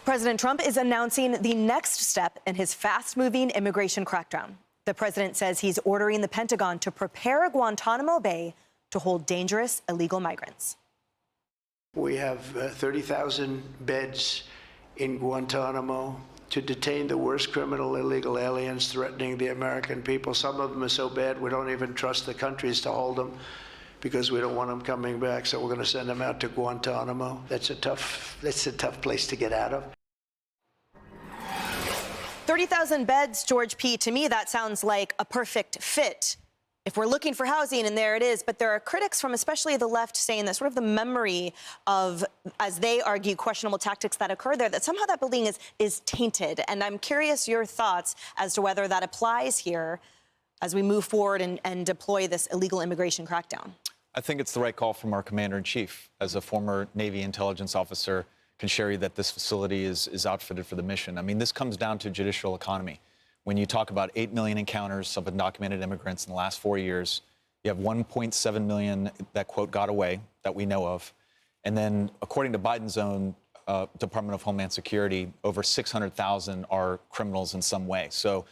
President Trump is announcing the next step in his fast-moving immigration crackdown. The president says he's ordering the Pentagon to prepare Guantanamo Bay to hold dangerous illegal migrants. We have 30,000 beds in Guantanamo to detain the worst criminal illegal aliens threatening the American people. Some of them are so bad we don't even trust the countries to hold them because we don't want them coming back. So we're going to send them out to Guantanamo. That's a tough place to get out of. 30,000 beds, George P. To me, that sounds like a perfect fit if we're looking for housing, and there it is. But there are critics from especially the left saying that sort of the memory of, as they argue, questionable tactics that occurred there, that somehow that building is tainted. And I'm curious your thoughts as to whether that applies here as we move forward and deploy this illegal immigration crackdown. I think it's the right call from our commander-in-chief. As a former Navy intelligence officer, can share you that this facility is outfitted for the mission. I mean, this comes down to judicial economy. When you talk about 8 million encounters of undocumented immigrants in the last 4 years, you have 1.7 million that, quote, got away, that we know of. And then, according to Biden's own Department of Homeland Security, over 600,000 are criminals in some way. So,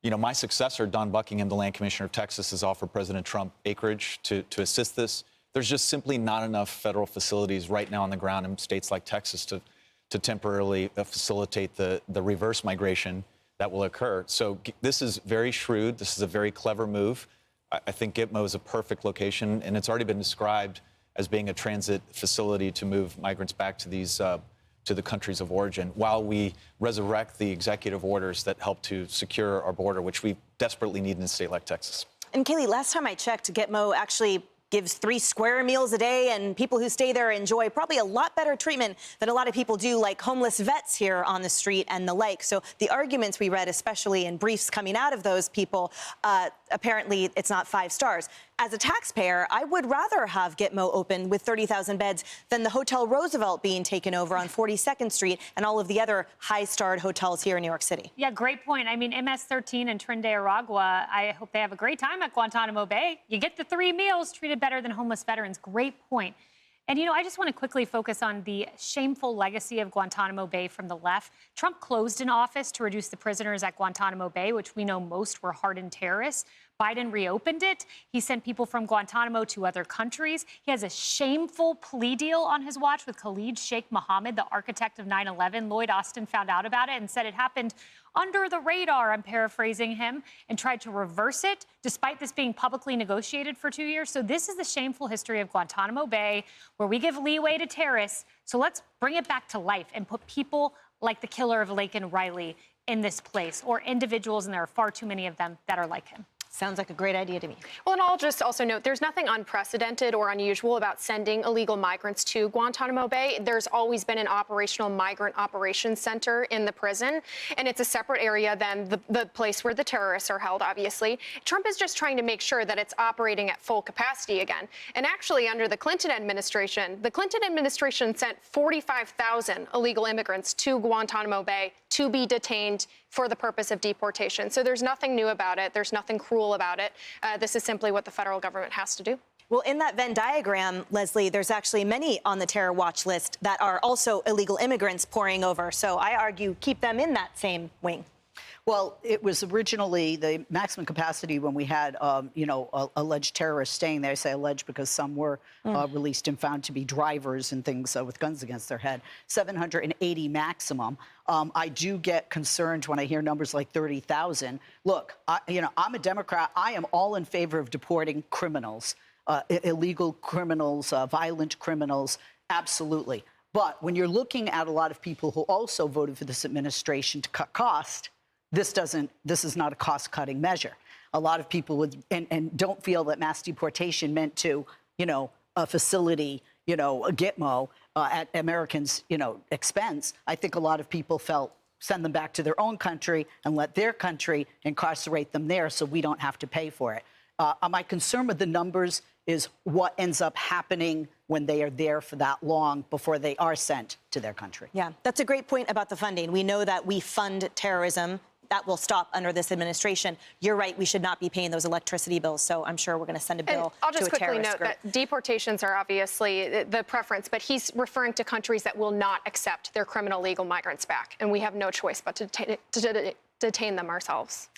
you know, my successor, Don Buckingham, the Land Commissioner of Texas, has offered President Trump acreage to assist this. There's just simply not enough federal facilities right now on the ground in states like Texas to temporarily facilitate the reverse migration that will occur. So this is very shrewd. This is a very clever move. I think Gitmo is a perfect location, and it's already been described as being a transit facility to move migrants back to these to the countries of origin, while we resurrect the executive orders that help to secure our border, which we desperately need in a state like Texas. And Kayleigh, last time I checked, Gitmo actually gives 3 square meals a day, and people who stay there enjoy probably a lot better treatment than a lot of people do, like homeless vets here on the street and the like. So the arguments we read, especially in briefs coming out of those people, apparently it's not 5 stars. As a taxpayer, I would rather have Gitmo open with 30,000 beds than the Hotel Roosevelt being taken over on 42nd Street and all of the other high-starred hotels here in New York City. Yeah, great point. I mean, MS-13 and Trinidad Aragua, I hope they have a great time at Guantanamo Bay. You get the 3 meals, treated better than homeless veterans. Great point. And, you know, I just want to quickly focus on the shameful legacy of Guantanamo Bay from the left. Trump closed an office to reduce the prisoners at Guantanamo Bay, which we know most were hardened terrorists. Biden reopened it. He sent people from Guantanamo to other countries. He has a shameful plea deal on his watch with Khalid Sheikh Mohammed, the architect of 9/11. Lloyd Austin found out about it and said it happened under the radar, I'm paraphrasing him, and tried to reverse it, despite this being publicly negotiated for 2 years. So this is the shameful history of Guantanamo Bay, where we give leeway to terrorists. So let's bring it back to life and put people like the killer of Laken Riley in this place, or individuals, and there are far too many of them, that are like him. Sounds like a great idea to me. Well, and I'll just also note there's nothing unprecedented or unusual about sending illegal migrants to Guantanamo Bay. There's always been an operational migrant operations center in the prison, and it's a separate area than the place where the terrorists are held, obviously. Trump is just trying to make sure that it's operating at full capacity again. And actually, under the Clinton administration sent 45,000 illegal immigrants to Guantanamo Bay to be detained for the purpose of deportation. So there's nothing new about it. There's nothing cruel about it. This is simply what the federal government has to do. Well, in that Venn diagram, Leslie, there's actually many on the terror watch list that are also illegal immigrants pouring over. So I argue keep them in that same wing. Well, it was originally the maximum capacity when we had, alleged terrorists staying there. I say alleged because some were released and found to be drivers and things with guns against their head. 780 maximum. I do get concerned when I hear numbers like 30,000. Look, I'm a Democrat. I am all in favor of deporting criminals, illegal criminals, violent criminals, absolutely. But when you're looking at a lot of people who also voted for this administration to cut cost, this is not a cost-cutting measure. A lot of people would and don't feel that mass deportation meant to, a facility, a Gitmo at Americans, expense. I think a lot of people felt send them back to their own country and let their country incarcerate them there so we don't have to pay for it. My concern with the numbers is what ends up happening when they are there for that long before they are sent to their country. Yeah, that's a great point about the funding. We know that we fund terrorism that will stop under this administration. You're right, we should not be paying those electricity bills. So I'm sure we're going to send a bill And I'll just to a quickly terrorist note group. that deportations are obviously the preference, but he's referring to countries that will not accept their criminal legal migrants back. And we have no choice but to detain them ourselves.